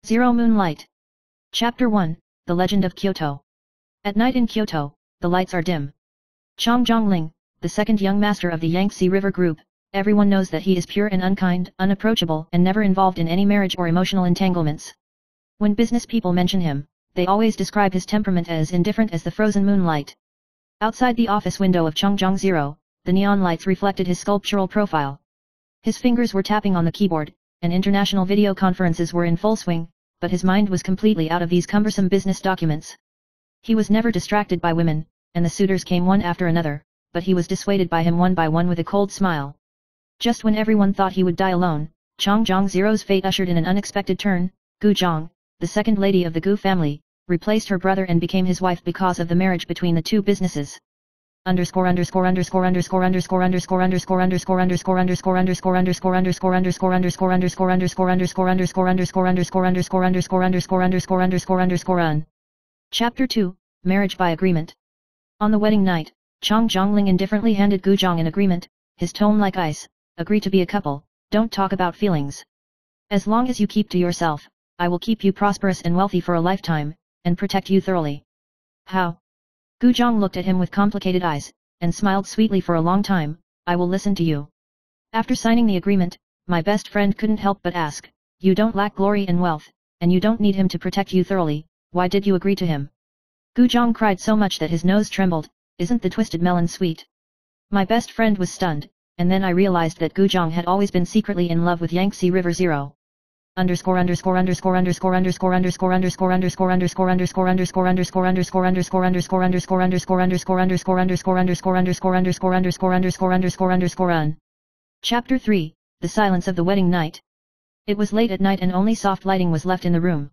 0 Moonlight. Chapter 1, The Legend of Kyoto. At night in Kyoto, the lights are dim. Chang Zhongling, the second young master of the Yangtze River Group, everyone knows that he is pure and unkind, unapproachable and never involved in any marriage or emotional entanglements. When business people mention him, they always describe his temperament as indifferent as the frozen moonlight. Outside the office window of Changjiang 0, the neon lights reflected his sculptural profile. His fingers were tapping on the keyboard, and international video conferences were in full swing, but his mind was completely out of these cumbersome business documents. He was never distracted by women, and the suitors came one after another, but he was dissuaded by him one by one with a cold smile. Just when everyone thought he would die alone, Changjiang 0's fate ushered in an unexpected turn. Gu Zhang, the second lady of the Gu family, replaced her brother and became his wife because of the marriage between the two businesses. Chapter 2, Marriage by Agreement. On the wedding night, Chang Zhongling indifferently handed Gu Zhang an agreement, his tone like ice. Agree to be a couple, don't talk about feelings. As long as you keep to yourself, I will keep you prosperous and wealthy for a lifetime, and protect you thoroughly. How? Gu Zhang looked at him with complicated eyes, and smiled sweetly for a long time. I will listen to you. After signing the agreement, my best friend couldn't help but ask, you don't lack glory and wealth, and you don't need him to protect you thoroughly, why did you agree to him? Gu Zhang cried so much that his nose trembled. Isn't the twisted melon sweet? My best friend was stunned, and then I realized that Gu Zhang had always been secretly in love with Yangtze River 0. Chapter 3, The Silence of the Wedding Night. It was late at night and only soft lighting was left in the room.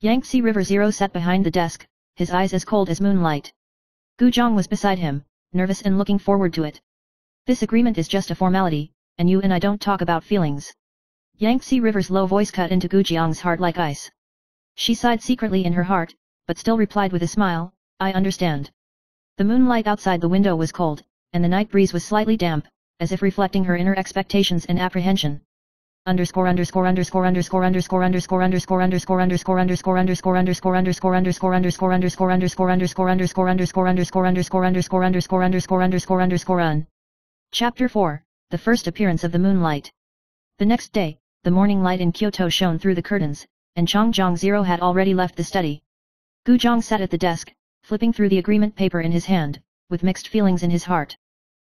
Yangtze River 0 sat behind the desk, his eyes as cold as moonlight. Gu Zhang was beside him, nervous and looking forward to it. This agreement is just a formality, and you and I don't talk about feelings. Yangtze River's low voice cut into Gu Zhang's heart like ice. She sighed secretly in her heart, but still replied with a smile, I understand. The moonlight outside the window was cold, and the night breeze was slightly damp, as if reflecting her inner expectations and apprehension. Chapter 4, The First Appearance of the Moonlight. The next day, the morning light in Kyoto shone through the curtains, and Changjiang 0 had already left the study. Gu Zhang sat at the desk, flipping through the agreement paper in his hand, with mixed feelings in his heart.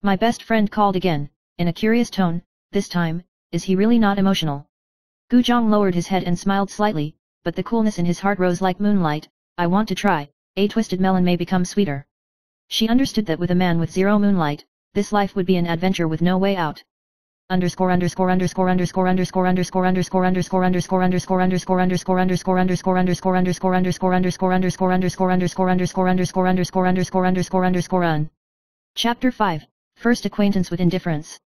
My best friend called again, in a curious tone, this time, is he really not emotional? Gu Zhang lowered his head and smiled slightly, but the coolness in his heart rose like moonlight. I want to try, a twisted melon may become sweeter. She understood that with a man with 0 moonlight, this life would be an adventure with no way out. Chapter 5, First Acquaintance with Indifference.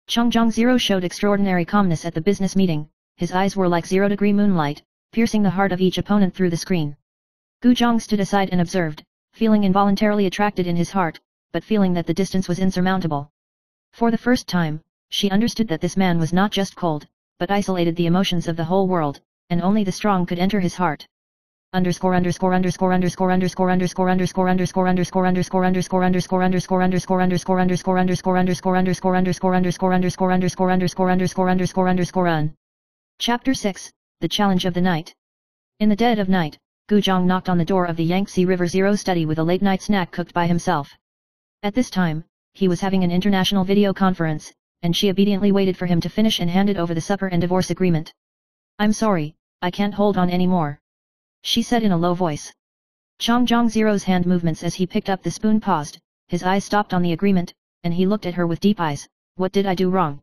Changjiang 0 showed extraordinary calmness at the business meeting. His eyes were like 0-degree moonlight, piercing the heart of each opponent through the screen. Gu Zhang stood aside and observed, feeling involuntarily attracted in his heart, but feeling that the distance was insurmountable. For the first time, she understood that this man was not just cold, but isolated the emotions of the whole world, and only the strong could enter his heart. Chapter 6, The Challenge of the Night. In the dead of night, Gu Zhang knocked on the door of the Yangtze River 0 study with a late-night snack cooked by himself. At this time, he was having an international video conference, and she obediently waited for him to finish and handed over the supper and divorce agreement. I'm sorry, I can't hold on anymore, she said in a low voice. Changjiang 0's hand movements as he picked up the spoon paused, his eyes stopped on the agreement, and he looked at her with deep eyes. What did I do wrong?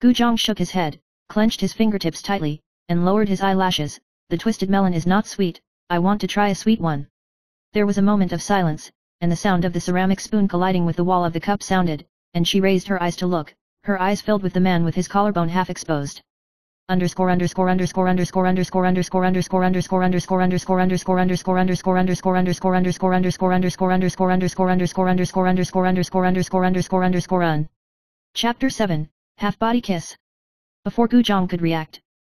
Gu Zhang shook his head, clenched his fingertips tightly, and lowered his eyelashes. The twisted melon is not sweet, I want to try a sweet one. There was a moment of silence, and the sound of the ceramic spoon colliding with the wall of the cup sounded, and she raised her eyes to look, her eyes filled with the man with his collarbone half exposed. Chapter 7, Half-Body Kiss. Before Gu Zhang could react,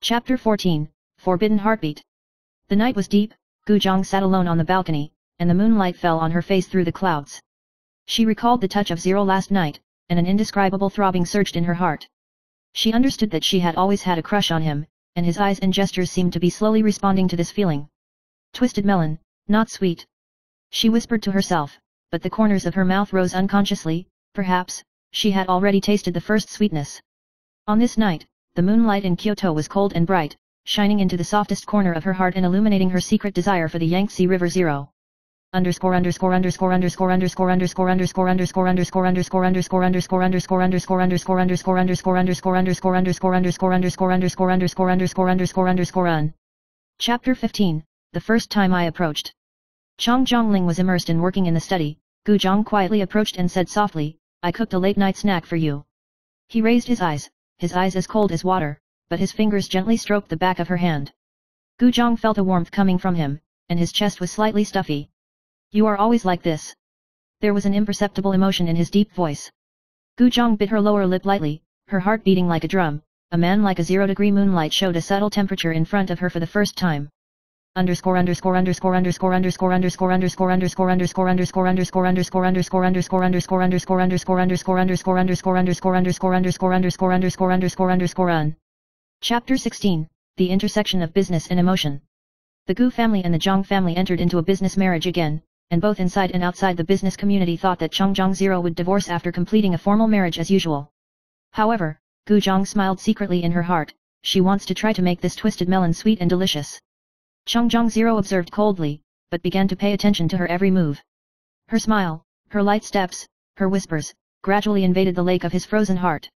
Chapter 14, Forbidden Heartbeat. The night was deep. Gu Zhang sat alone on the balcony, and the moonlight fell on her face through the clouds. She recalled the touch of Zero last night, and an indescribable throbbing surged in her heart. She understood that she had always had a crush on him, and his eyes and gestures seemed to be slowly responding to this feeling. Twisted melon, not sweet. She whispered to herself, but the corners of her mouth rose unconsciously. Perhaps she had already tasted the first sweetness. On this night, the moonlight in Kyoto was cold and bright, shining into the softest corner of her heart and illuminating her secret desire for the Yangtze River Zero. Chapter 15, The First Time I Approached. Chang Zhongling was immersed in working in the study. Gu Zhang quietly approached and said softly, "I cooked a late-night snack for you." He raised his eyes as cold as water, but his fingers gently stroked the back of her hand. Gu Zhang felt a warmth coming from him, and his chest was slightly stuffy. "You are always like this." There was an imperceptible emotion in his deep voice. Gu Zhang bit her lower lip lightly, her heart beating like a drum. A man like a 0-degree moonlight showed a subtle temperature in front of her for the first time. Chapter 16, The Intersection of Business and Emotion. The Gu family and the Zhang family entered into a business marriage again, and both inside and outside the business community thought that Changjiang Zero would divorce after completing a formal marriage as usual. However, Gu Zhang smiled secretly in her heart. She wants to try to make this twisted melon sweet and delicious. Changjiang Zero observed coldly, but began to pay attention to her every move. Her smile, her light steps, her whispers, gradually invaded the lake of his frozen heart.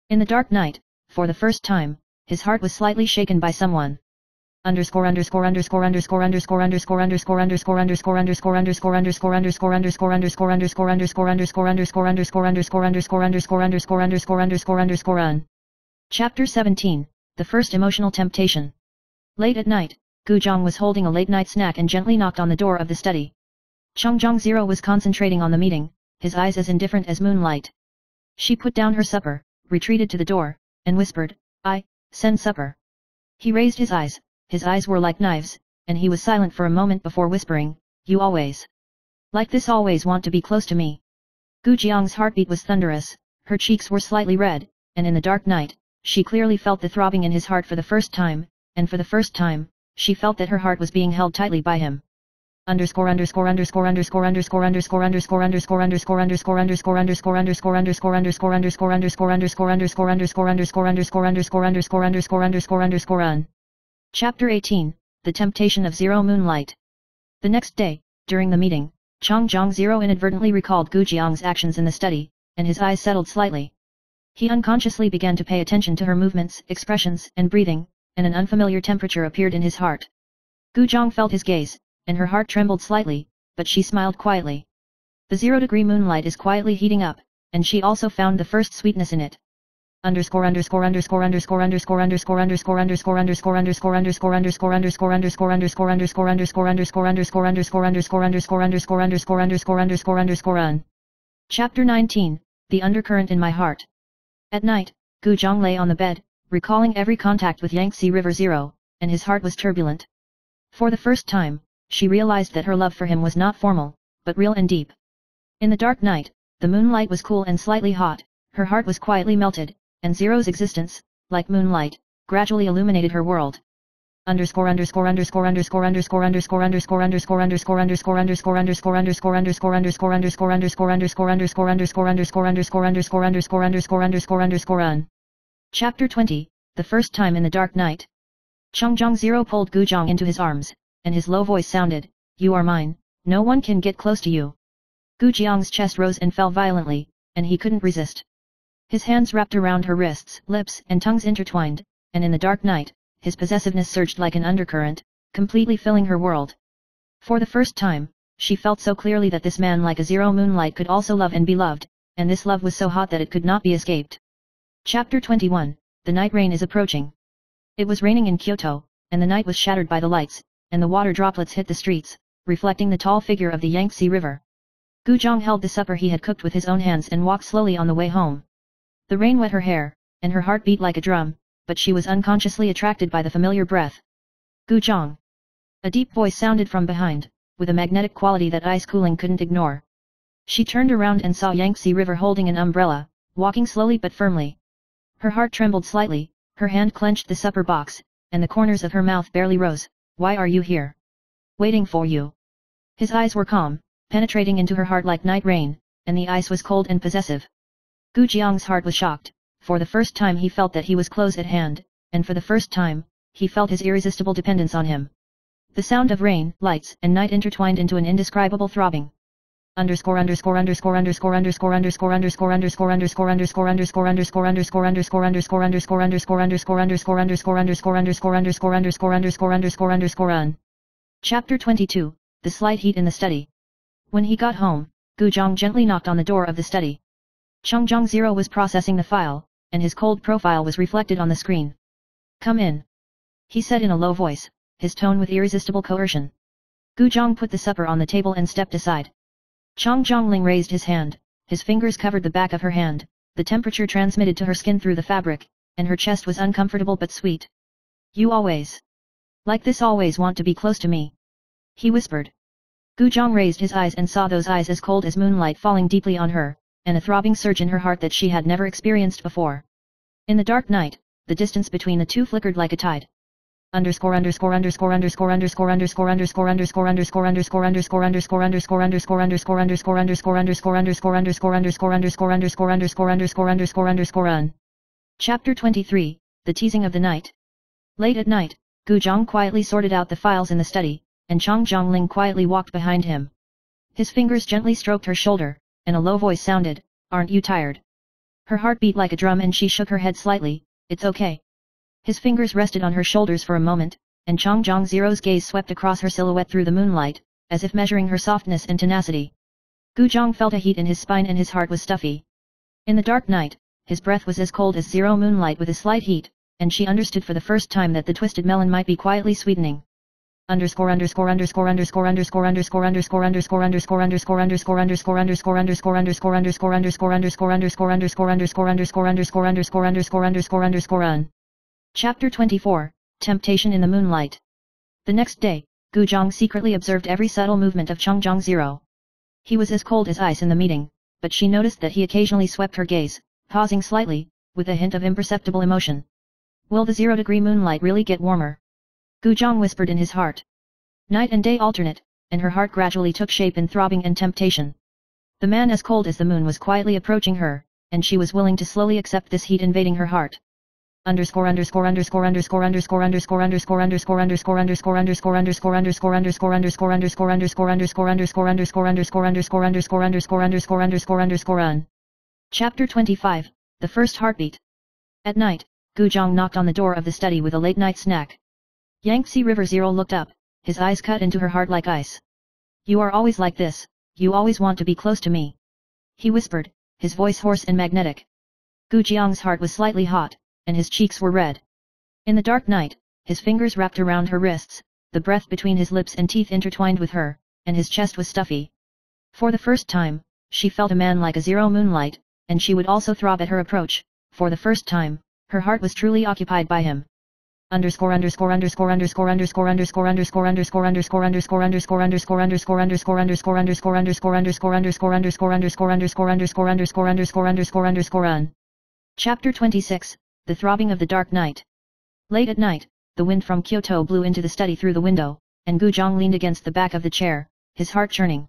In the dark night, for the first time, his heart was slightly shaken by someone. Chapter 17, The First Emotional Temptation. Late at night, Gu Zhang was holding a late-night snack and gently knocked on the door of the study. Changjiang Zero was concentrating on the meeting, his eyes as indifferent as moonlight. She put down her supper, retreated to the door, and whispered, "I send supper." He raised his eyes were like knives, and he was silent for a moment before whispering, "You always like this, always want to be close to me." Gu Jiang's heartbeat was thunderous, her cheeks were slightly red, and in the dark night, she clearly felt the throbbing in his heart for the first time, and for the first time, she felt that her heart was being held tightly by him. Chapter 18, The Temptation of Zero Moonlight. The next day, during the meeting, Changjiang Zero inadvertently recalled Gu Jiang's actions in the study, and his eyes settled slightly. He unconsciously began to pay attention to her movements, expressions, and breathing, and an unfamiliar temperature appeared in his heart. Gu Zhang felt his gaze, and her heart trembled slightly, but she smiled quietly. The 0-degree moonlight is quietly heating up, and she also found the first sweetness in it. Chapter 19, The Undercurrent in My Heart. At night, Gu Zhang lay on the bed, recalling every contact with Yangtze River Zero, and his heart was turbulent. For the first time, she realized that her love for him was not formal, but real and deep. In the dark night, the moonlight was cool and slightly hot, her heart was quietly melted, and Zero's existence, like moonlight, gradually illuminated her world. Chapter 20, The First Time in the Dark Night. Changjiang Zero pulled Gu Zhang into his arms, and his low voice sounded, "You are mine, no one can get close to you." Gu Jiang's chest rose and fell violently, and he couldn't resist. His hands wrapped around her wrists, lips and tongues intertwined, and in the dark night, his possessiveness surged like an undercurrent, completely filling her world. For the first time, she felt so clearly that this man like a zero moonlight could also love and be loved, and this love was so hot that it could not be escaped. Chapter 21, The Night Rain is Approaching. It was raining in Kyoto, and the night was shattered by the lights, and the water droplets hit the streets, reflecting the tall figure of the Yangtze River. Gu Zhang held the supper he had cooked with his own hands and walked slowly on the way home. The rain wet her hair, and her heart beat like a drum, but she was unconsciously attracted by the familiar breath. Gu Zhang. A deep voice sounded from behind, with a magnetic quality that ice cooling couldn't ignore. She turned around and saw Yangtze River holding an umbrella, walking slowly but firmly. Her heart trembled slightly, her hand clenched the supper box, and the corners of her mouth barely rose. Why are you here? Waiting for you. His eyes were calm, penetrating into her heart like night rain, and the ice was cold and possessive. Gu Jiang's heart was shocked. For the first time he felt that he was close at hand, and for the first time, he felt his irresistible dependence on him. The sound of rain, lights, and night intertwined into an indescribable throbbing. Chapter 22, The Slight Heat in the Study. When he got home, Gu Zhang gently knocked on the door of the study. Changjiang Zero was processing the file, and his cold profile was reflected on the screen. Come in. He said in a low voice, his tone with irresistible coercion. Gu Zhang put the supper on the table and stepped aside. Chang Zhongling raised his hand, his fingers covered the back of her hand, the temperature transmitted to her skin through the fabric, and her chest was uncomfortable but sweet. You always. Like this always want to be close to me. He whispered. Gu Zhang raised his eyes and saw those eyes as cold as moonlight falling deeply on her, and a throbbing surge in her heart that she had never experienced before. In the dark night, the distance between the two flickered like a tide. Chapter 23, The Teasing of the Night. Late at night, Gu Zhang quietly sorted out the files in the study, and Chang Zhongling quietly walked behind him. His fingers gently stroked her shoulder, and a low voice sounded, Aren't you tired? Her heart beat like a drum and she shook her head slightly, It's okay. His fingers rested on her shoulders for a moment, and Chang Zero's gaze swept across her silhouette through the moonlight, as if measuring her softness and tenacity. Gu Zhang felt a heat in his spine and his heart was stuffy. In the dark night, his breath was as cold as zero moonlight with a slight heat, and she understood for the first time that the twisted melon might be quietly sweetening. Chapter 24, Temptation in the Moonlight. The next day, Gu Zhang secretly observed every subtle movement of Changjiang Zero. He was as cold as ice in the meeting, but she noticed that he occasionally swept her gaze, pausing slightly, with a hint of imperceptible emotion. Will the 0-degree moonlight really get warmer? Gu Zhang whispered in his heart. Night and day alternate, and her heart gradually took shape in throbbing and temptation. The man as cold as the moon was quietly approaching her, and she was willing to slowly accept this heat invading her heart. Chapter 25, The First Heartbeat. At night, Gu Zhang knocked on the door of the study with a late-night snack. Yangtze River Zero looked up, his eyes cut into her heart like ice. You are always like this, you always want to be close to me. He whispered, his voice hoarse and magnetic. Gu Jiang's heart was slightly hot, and his cheeks were red. In the dark night, his fingers wrapped around her wrists, the breath between his lips and teeth intertwined with her, and his chest was stuffy. For the first time, she felt a man like a zero moonlight, and she would also throb at her approach. For the first time, her heart was truly occupied by him. Chapter 26, The Throbbing of the Dark Night. Late at night, the wind from Kyoto blew into the study through the window, and Gu Zhang leaned against the back of the chair, his heart churning.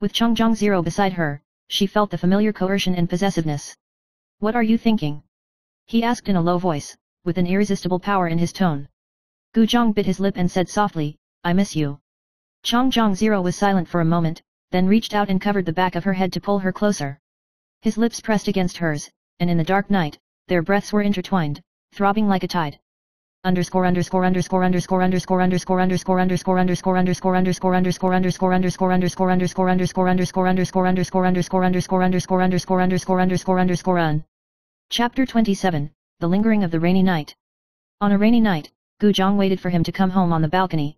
With Changjiang Zero beside her, she felt the familiar coercion and possessiveness. What are you thinking? He asked in a low voice, with an irresistible power in his tone. Gu Zhang bit his lip and said softly, I miss you. Changjiang Zero was silent for a moment, then reached out and covered the back of her head to pull her closer. His lips pressed against hers, and in the dark night, their breaths were intertwined, throbbing like a tide. Chapter 27, The Lingering of the Rainy Night. On a rainy night, Gu Zhang waited for him to come home on the balcony,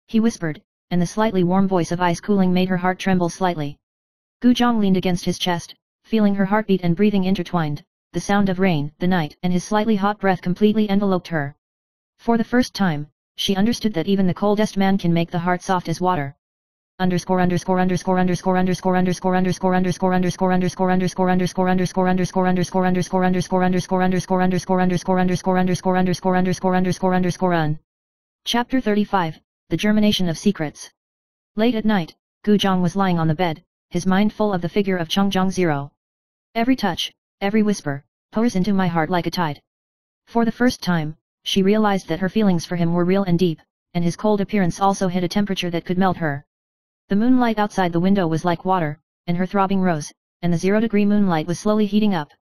he whispered, and the slightly warm voice of ice cooling made her heart tremble slightly. Gu Zhang leaned against his chest, feeling her heartbeat and breathing intertwined. The sound of rain, the night, and his slightly hot breath completely enveloped her. For the first time, she understood that even the coldest man can make the heart soft as water. Chapter 35, The Germination of Secrets. Late at night, Gu Zhang was lying on the bed, his mind full of the figure of Changjiang 0. Every touch, every whisper, pours into my heart like a tide. For the first time, she realized that her feelings for him were real and deep, and his cold appearance also hit a temperature that could melt her. The moonlight outside the window was like water, and her throbbing rose, and the 0-degree moonlight was slowly heating up.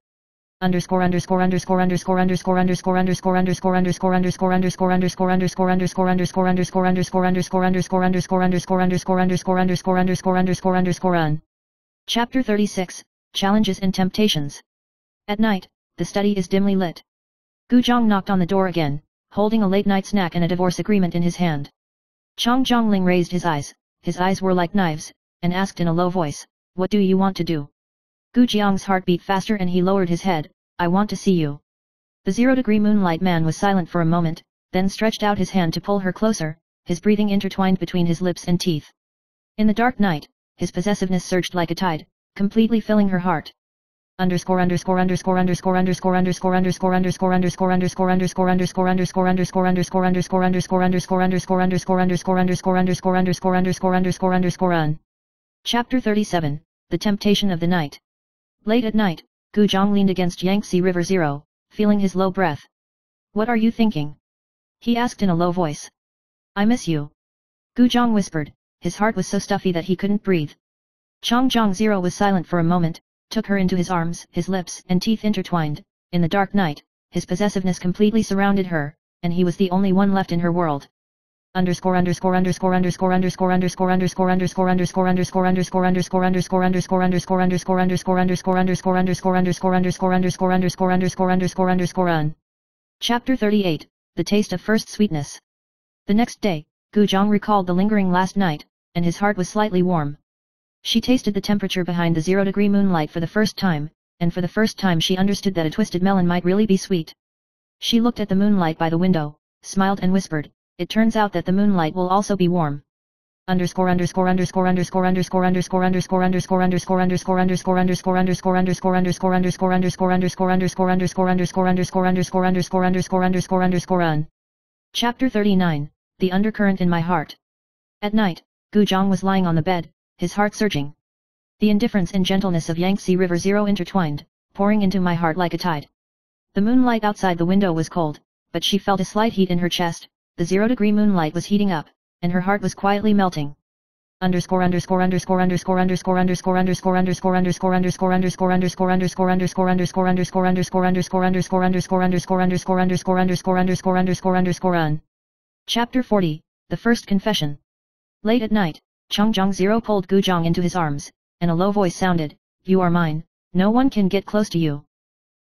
Chapter 36, Challenges and Temptations. At night, the study is dimly lit. Gu Zhang knocked on the door again, holding a late-night snack and a divorce agreement in his hand. Chang Zhongling raised his eyes were like knives, and asked in a low voice, "What do you want to do?" Gu Jiang's heart beat faster and he lowered his head, "I want to see you." The 0-degree moonlight man was silent for a moment, then stretched out his hand to pull her closer, his breathing intertwined between his lips and teeth. In the dark night, his possessiveness surged like a tide, completely filling her heart. Chapter 37, The Temptation of the Night. Late at night, Gu Zhang leaned against Yangtze River 0, feeling his low breath. "What are you thinking?" he asked in a low voice. "I miss you." Gu Zhang whispered, his heart was so stuffy that he couldn't breathe. Changjiang 0 was silent for a moment, took her into his arms, his lips and teeth intertwined. In the dark night, his possessiveness completely surrounded her, and he was the only one left in her world. Chapter 38, The Taste of First Sweetness. The next day, Gu Zhang recalled the lingering last night, and his heart was slightly warm. She tasted the temperature behind the 0-degree moonlight for the first time, and for the first time she understood that a twisted melon might really be sweet. She looked at the moonlight by the window, smiled and whispered, "It turns out that the moonlight will also be warm." Chapter 39, The Undercurrent in My Heart. At night, Gu Zhang was lying on the bed, his heart surging. The indifference and gentleness of Yangtze River 0 intertwined, pouring into my heart like a tide. The moonlight outside the window was cold, but she felt a slight heat in her chest. The 0-degree moonlight was heating up, and her heart was quietly melting. Chapter 40, The First Confession. Late at night, Changjiang 0 pulled Gu Zhang into his arms, and a low voice sounded, "You are mine, no one can get close to you."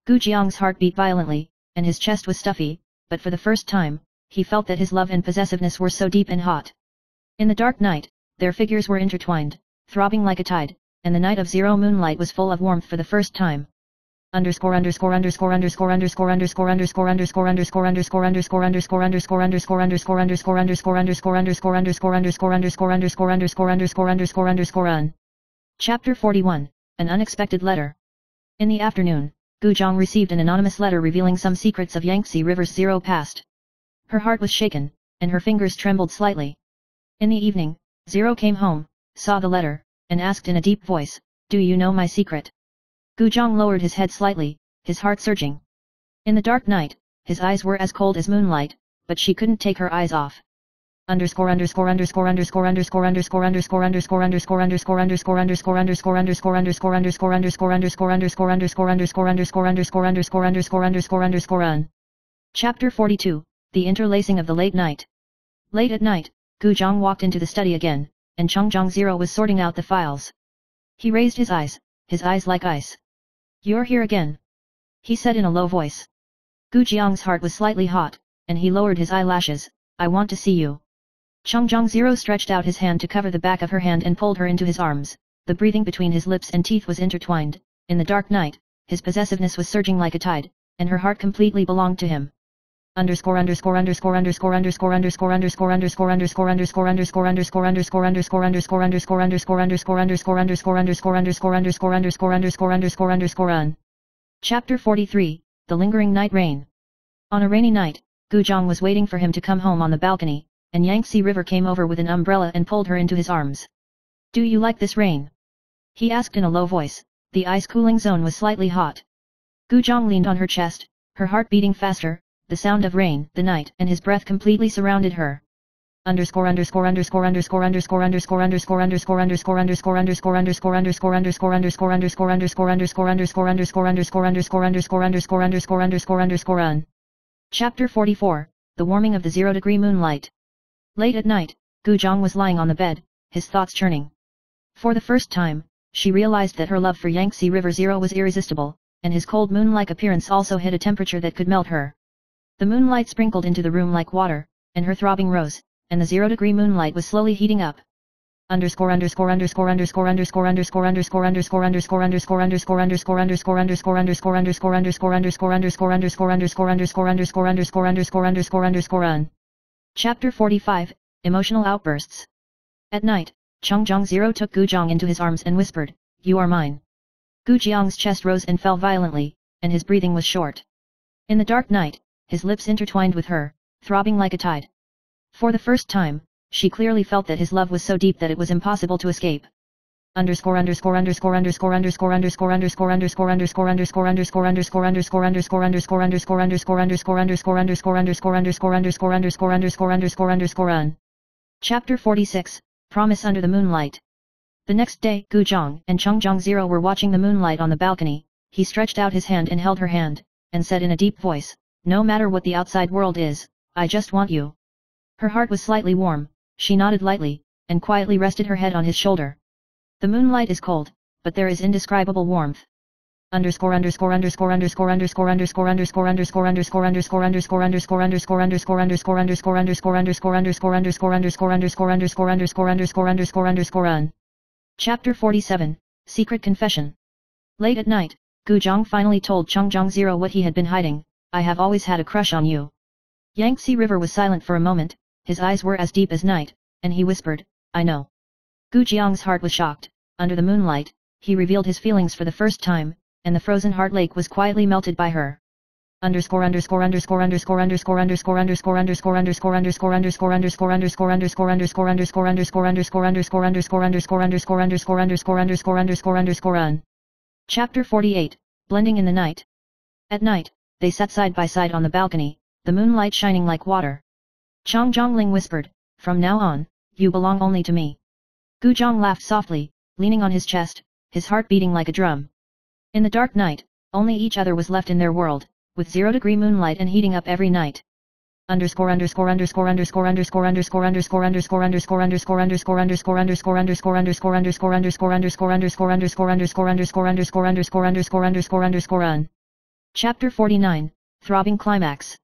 Gu Jiang's heart beat violently, and his chest was stuffy, but for the first time, he felt that his love and possessiveness were so deep and hot. In the dark night, their figures were intertwined, throbbing like a tide, and the night of 0 moonlight was full of warmth for the first time. Chapter 41, An Unexpected Letter. In the afternoon, Gu Zhang received an anonymous letter revealing some secrets of Yangtze River's 0 past. Her heart was shaken, and her fingers trembled slightly. In the evening, 0 came home, saw the letter, and asked in a deep voice, "Do you know my secret?" Gu Zhang lowered his head slightly, his heart surging. In the dark night, his eyes were as cold as moonlight, but she couldn't take her eyes off. Chapter 42, The Interlacing of the Late Night. Late at night, Gu Zhang walked into the study again, and Changjiang 0 was sorting out the files. He raised his eyes like ice. "You're here again," he said in a low voice. Gu Jiang's heart was slightly hot, and he lowered his eyelashes. "I want to see you." Chongjong stretched out his hand to cover the back of her hand and pulled her into his arms. The breathing between his lips and teeth was intertwined. In the dark night, his possessiveness was surging like a tide, and her heart completely belonged to him. Chapter 43, The Lingering Night Rain. On a rainy night, Gujong was waiting for him to come home on the balcony, and Yangtze River came over with an umbrella and pulled her into his arms. "Do you like this rain?" he asked in a low voice. The ice cooling zone was slightly hot. Gujong leaned on her chest, her heart beating faster. The sound of rain, the night, and his breath completely surrounded her. Chapter 44, The Warming of the 0-degree Moonlight. Late at night, Gujong was lying on the bed, his thoughts churning. For the first time, she realized that her love for Yangtze River Zero was irresistible, and his cold moon-like appearance also hit a temperature that could melt her. The moonlight sprinkled into the room like water, and her throbbing rose, and the 0-degree moonlight was slowly heating up. Chapter 45, Emotional Outbursts. At night, Chongjong took Gujong into his arms and whispered, "You are mine." Gujiang's chest rose and fell violently, and his breathing was short. In the dark night, his lips intertwined with her, throbbing like a tide. For the first time, she clearly felt that his love was so deep that it was impossible to escape. Chapter 46, Promise Under the Moonlight. The next day, Gujong and Chongjong were watching the moonlight on the balcony. He stretched out his hand and held her hand, and said in a deep voice, "No matter what the outside world is, I just want you." Her heart was slightly warm, she nodded lightly, and quietly rested her head on his shoulder. The moonlight is cold, but there is indescribable warmth. Chapter 47, Secret Confession. Late at night, Gujong finally told Chongjong what he had been hiding. "I have always had a crush on you." Yangtze River was silent for a moment, his eyes were as deep as night, and he whispered, "I know." Gujiang's heart was shocked. Under the moonlight, he revealed his feelings for the first time, and the frozen heart lake was quietly melted by her. Chapter 48, Blending in the Night. At night, they sat side by side on the balcony, the moonlight shining like water. Chongjong whispered, "From now on, you belong only to me." Gujong laughed softly, leaning on his chest, his heart beating like a drum. In the dark night, only each other was left in their world, with 0-degree moonlight and heating up every night. Chapter 49, Throbbing Climax.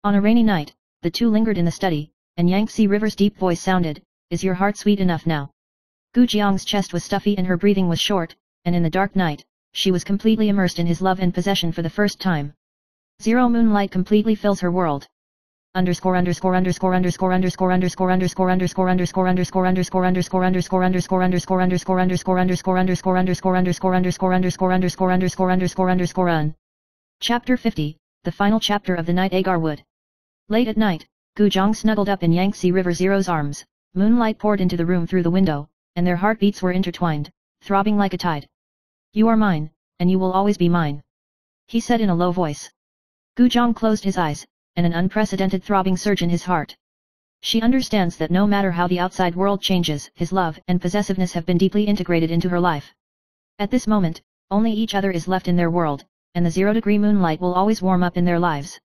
On a rainy night, the two lingered in the study, and Yangtze River's deep voice sounded, "Is your heart sweet enough now?" Gujiang's chest was stuffy and her breathing was short, and in the dark night, she was completely immersed in his love and possession for the first time. Zero moonlight completely fills her world. Chapter 50, The Final Chapter of the Night Agar Wood. Late at night, Gujong snuggled up in Yangtze River Zero's arms. Moonlight poured into the room through the window, and their heartbeats were intertwined, throbbing like a tide. "You are mine, and you will always be mine," he said in a low voice. Gujong closed his eyes, and an unprecedented throbbing surged in his heart. She understands that no matter how the outside world changes, his love and possessiveness have been deeply integrated into her life. At this moment, only each other is left in their world, and the 0-degree moonlight will always warm up in their lives.